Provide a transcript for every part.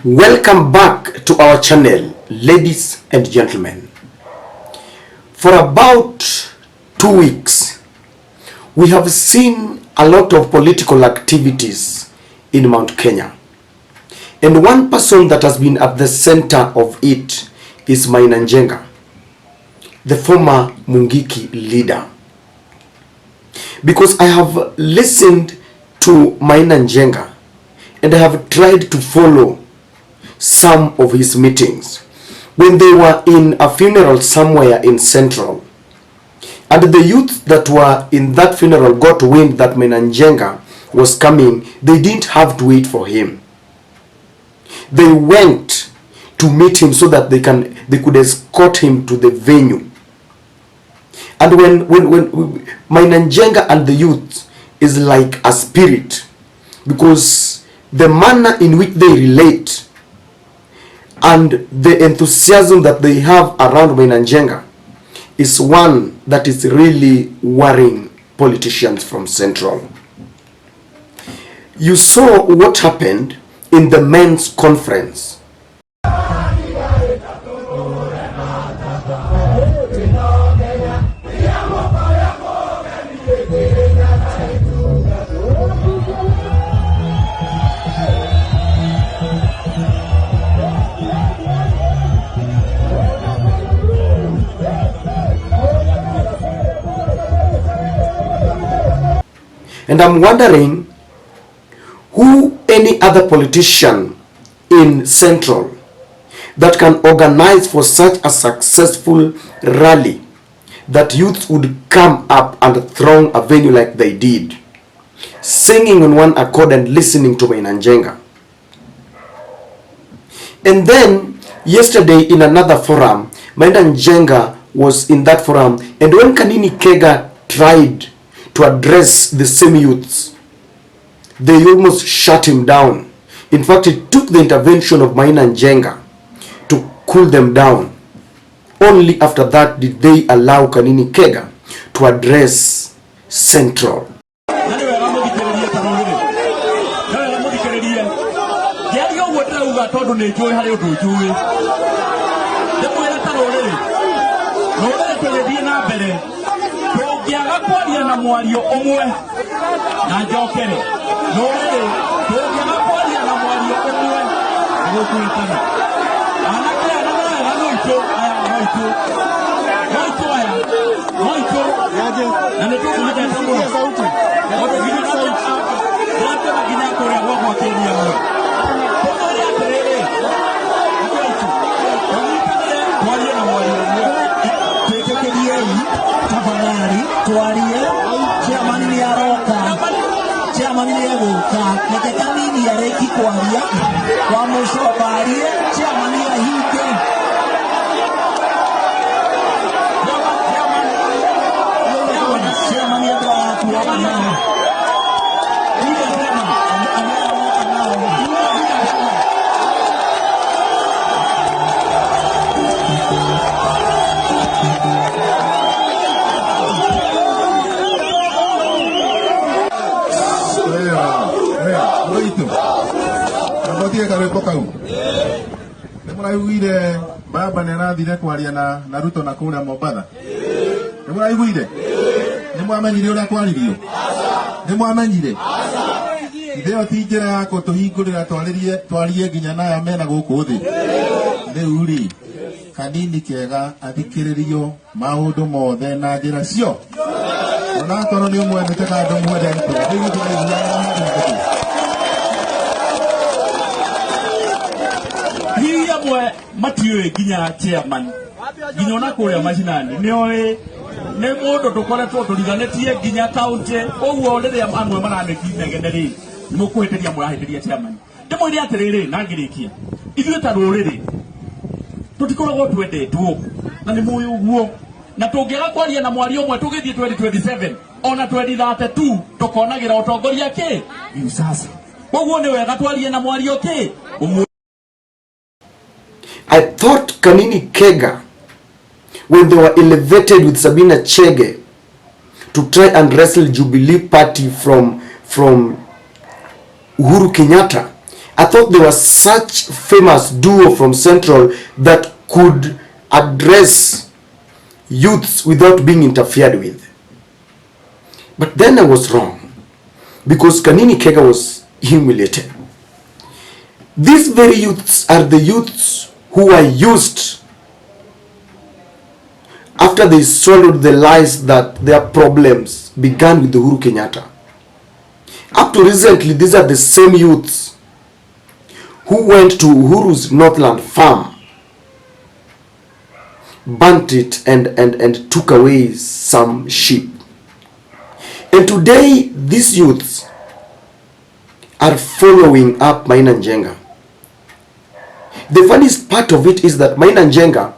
Welcome back to our channel, ladies and gentlemen. For about 2 weeks, we have seen a lot of political activities in Mount Kenya. And one person that has been at the center of it is Maina Njenga, the former Mungiki leader. Because I have listened to Maina Njenga and I have tried to follow some of his meetings when they were in a funeral somewhere in Central, and the youth that were in that funeral got wind that Maina Njenga was coming. They didn't have to wait for him. They went to meet him so that they could escort him to the venue. And when Maina Njenga and the youth is like a spirit, because the manner in which they relate and the enthusiasm that they have around Maina Njenga is one that is really worrying politicians from Central. You saw what happened in the men's conference. And I'm wondering who any other politician in Central that can organize for such a successful rally that youth would come up and throng a venue like they did, singing on one accord and listening to Maina Njenga. And then yesterday in another forum, Maina Njenga was in that forum, and when Kega tried to address the same youths, they almost shut him down. In fact, it took the intervention of Maina Njenga to cool them down. Only after that did they allow Kega to address Central. Na mwario omwe na njokere no ri tugiaga kwaria na mwario omwe gukwitana anake na noito yaje na ndio tunaje tunaje sauti ndio vile sauti ndio magina kwa kwa Kenya mwe tunaje terere kwaria na mwario omwe tekekerie tafadhali twarie chairman ni aroka chairman ni eguka nekeka nini areki kwaria kwa muco barie chairman ni ahike chairman ni aroka Nimuraiguire baba nirathire kwaria na Ruto na kuria Mombasa. Nimuraiguire? Nimwamenyire uria kwaririo? Nimwamenyire? Itheo ti njira ya kutuhingurira twarie nginya naya mena guku thi. Riu ri kanini Kega athikiririo maundu mothe na njira cio. Ona korwo ni umwendete kandu mwendete. Riu mwe matiwe ginya chairman ginya na kuria mashinani nioi ne mundu tukoretwo turiganetie ginya county oguo riri amwe maranekinegeneri mukwiteria murahitiria chairman ndimwire atiriri na ngirikia ithuĩ ta rũrĩrĩ tutikoragwo twendetwo na nĩ mũĩ ũguo na tũngĩaga kwaria na mwario ũmwe tũgĩthiĩ 2027 ona 2032 tukonagira utongoria ki sasa oguo ni wega twarie na mwario ki. I thought Kega, when they were elevated with Sabina Chege to try and wrestle Jubilee Party from Uhuru Kenyatta, I thought they were such famous duo from Central that could address youths without being interfered with. But then I was wrong, because Kanini Kega was humiliated. These very youths are the youths who were used after they swallowed the lies that their problems began with Uhuru Kenyatta. Up to recently, these are the same youths who went to Uhuru's Northland farm, burnt it and took away some sheep. And today, these youths are following up Maina Njenga. The funniest part of it is that Maina Njenga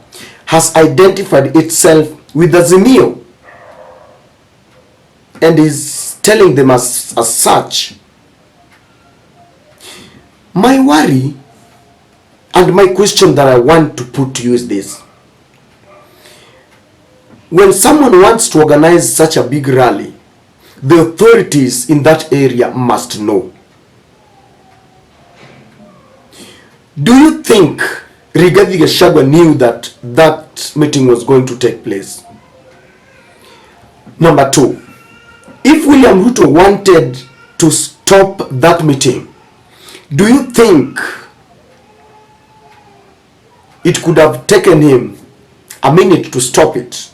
has identified itself with Azimio and is telling them as such. My worry and my question that I want to put to you is this. When someone wants to organize such a big rally, the authorities in that area must know. Do you think Rigathi Gachagua knew that that meeting was going to take place? Number two, if William Ruto wanted to stop that meeting, do you think it could have taken him a minute to stop it?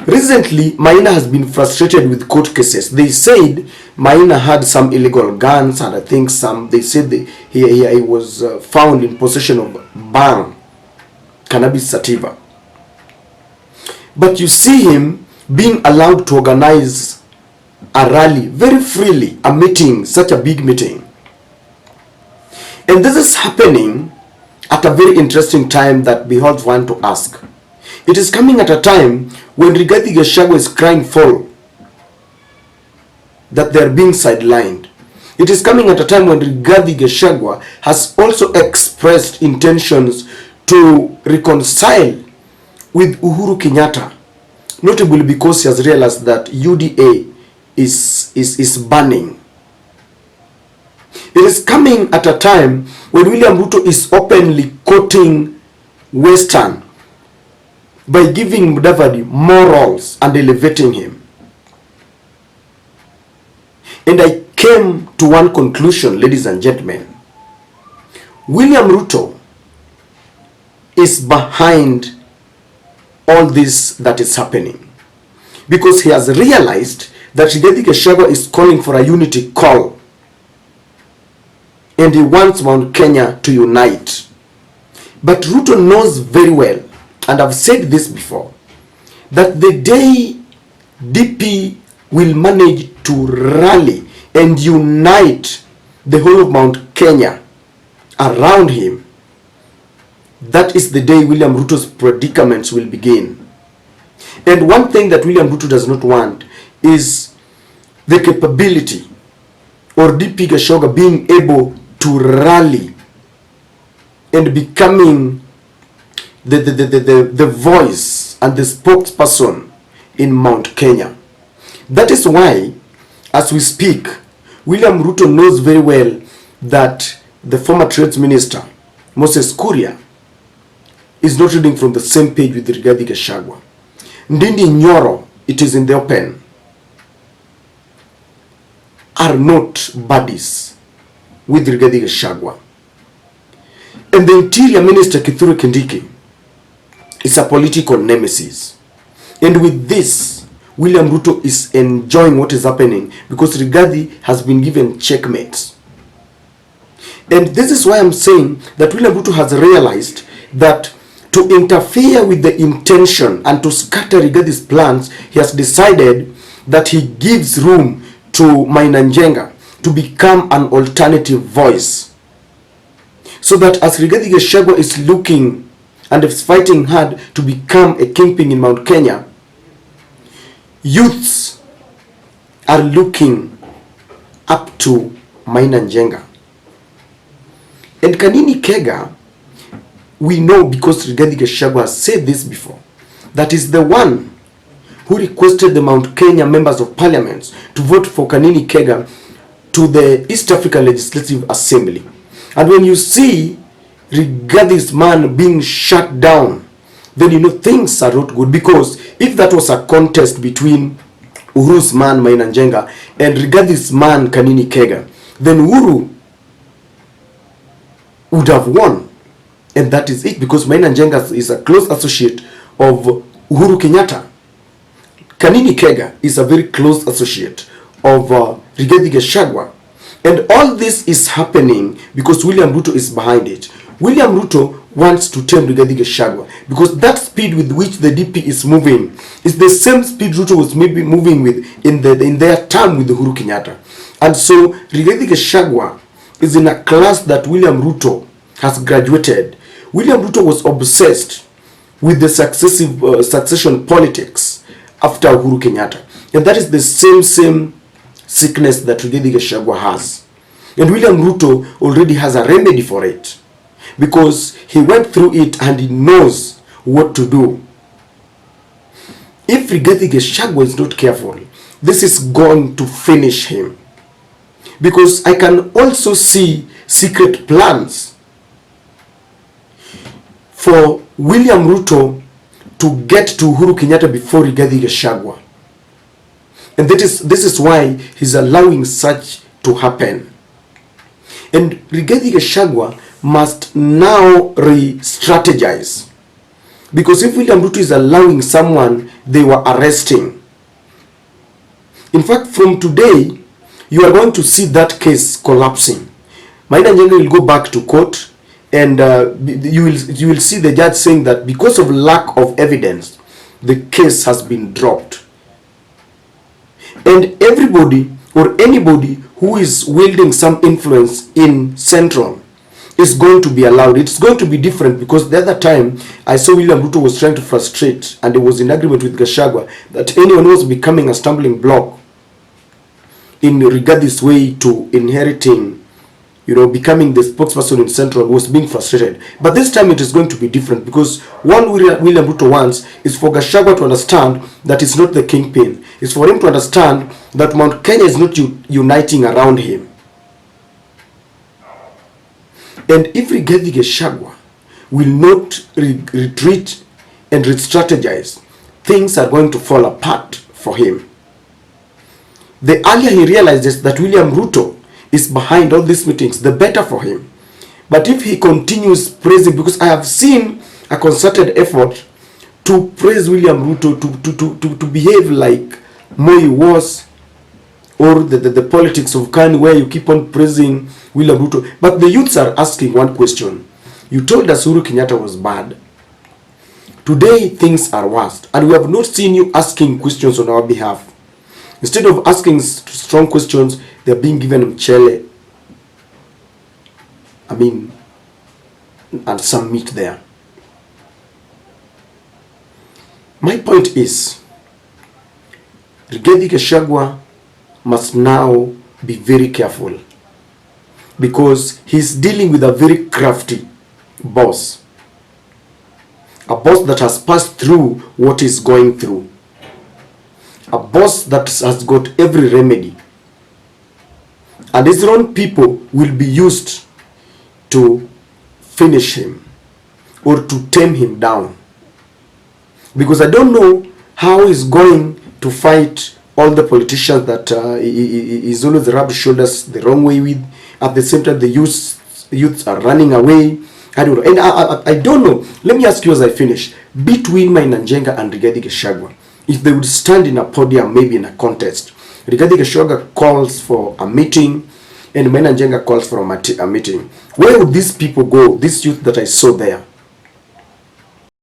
Recently, Maina has been frustrated with court cases. They said Maina had some illegal guns, and I think they said he was found in possession of bang, cannabis sativa. But you see him being allowed to organize a rally very freely, a meeting, such a big meeting. And this is happening at a very interesting time that beholds one to ask. It is coming at a time when Rigathi Gachagua is crying foul that they are being sidelined. It is coming at a time when Rigathi Gachagua has also expressed intentions to reconcile with Uhuru Kenyatta, notably because he has realized that UDA is burning. It is coming at a time when William Ruto is openly quoting Western by giving Mudavadi morals and elevating him. And I came to one conclusion, ladies and gentlemen. William Ruto is behind all this that is happening, because he has realized that Rigathi Gachagua is calling for a unity call, and he wants Mount Kenya to unite. But Ruto knows very well, and I've said this before, that the day DP will manage to rally and unite the whole of Mount Kenya around him, that is the day William Ruto's predicaments will begin. And one thing that William Ruto does not want is the capability or DP Gachagua being able to rally and becoming the voice and the spokesperson in Mount Kenya. That is why, as we speak, William Ruto knows very well that the former trades minister, Moses Kuria, is not reading from the same page with Rigathi Gachagua. Ndindi Nyoro, it is in the open, are not buddies with Rigathi Gachagua. And the Interior Minister, Kithure Kindiki, is a political nemesis. And with this, William Ruto is enjoying what is happening because Rigathi has been given checkmate. And this is why I'm saying that William Ruto has realized that to interfere with the intention and to scatter Rigathi's plans, he has decided that he gives room to Maina Njenga to become an alternative voice. So that as Rigathi Gachagua is looking and is fighting hard to become a kingpin in Mount Kenya, youths are looking up to Maina Njenga. And Kanini Kega, we know because Rigathi Gachagua has said this before, that is the one who requested the Mount Kenya members of parliament to vote for Kanini Kega to the East African Legislative Assembly. And when you see Rigathis man being shut down, then you know things are not good. Because if that was a contest between Uhuru's man Maina Njenga and Rigathis man Kega, then Uhuru would have won. And that is it, because Maina Njenga is a close associate of Uhuru Kenyatta. Kega is a very close associate of Rigathi Gachagua. And all this is happening because William Ruto is behind it. William Ruto wants to tame Rigathi Gachagua because that speed with which the DP is moving is the same speed Ruto was maybe moving with in their term with Uhuru Kenyatta. And so Rigathi Gachagua is in a class that William Ruto has graduated. William Ruto was obsessed with the succession politics after Uhuru Kenyatta. And that is the same sickness that Rigathi Gachagua has. And William Ruto already has a remedy for it, because he went through it and he knows what to do. If Rigathi Gachagua is not careful, this is going to finish him. Because I can also see secret plans for William Ruto to get to Uhuru Kenyatta before Rigathi Gachagua. And this is why he's allowing such to happen. And Rigathi Gachagua must now re-strategize. Because if William Ruto is allowing someone they were arresting, in fact, from today, you are going to see that case collapsing. Maina Njenga will go back to court, and you will see the judge saying that because of lack of evidence, the case has been dropped. And everybody or anybody who is wielding some influence in Central is going to be allowed. It's going to be different, because the other time I saw William Ruto was trying to frustrate, and he was in agreement with Gachagua that anyone who was becoming a stumbling block in Rigathi's way to inheriting, becoming the spokesperson in Central was being frustrated. But this time it is going to be different, because one William Ruto wants is for Gachagua to understand that it's not the kingpin. It's for him to understand that Mount Kenya is not uniting around him. And if Rigathi Gachagua will not retreat and re-strategize, things are going to fall apart for him. The earlier he realizes that William Ruto is behind all these meetings, the better for him. But if he continues praising, because I have seen a concerted effort to praise William Ruto, to behave like Moi was, or the politics of Kanye, where you keep on praising William Ruto. But the youths are asking one question. You told us Uhuru Kenyatta was bad. Today things are worse, and we have not seen you asking questions on our behalf. Instead of asking strong questions, they are being given mchele. And some meat there. My point is, Rigathi Gachagua must now be very careful, because he's dealing with a very crafty boss. A boss that has passed through what he's going through. A boss that has got every remedy. And his own people will be used to finish him or to tame him down. Because I don't know how he's going to fight all the politicians that he's always rubbed shoulders the wrong way with. At the same time, the youths are running away. I don't know. And I don't know. Let me ask you as I finish. Between Maina Njenga and Rigathi Gachagua, if they would stand in a podium, maybe in a contest, Rigathi Gachagua calls for a meeting and Maina Njenga calls for a meeting, where would these people go, this youth that I saw there?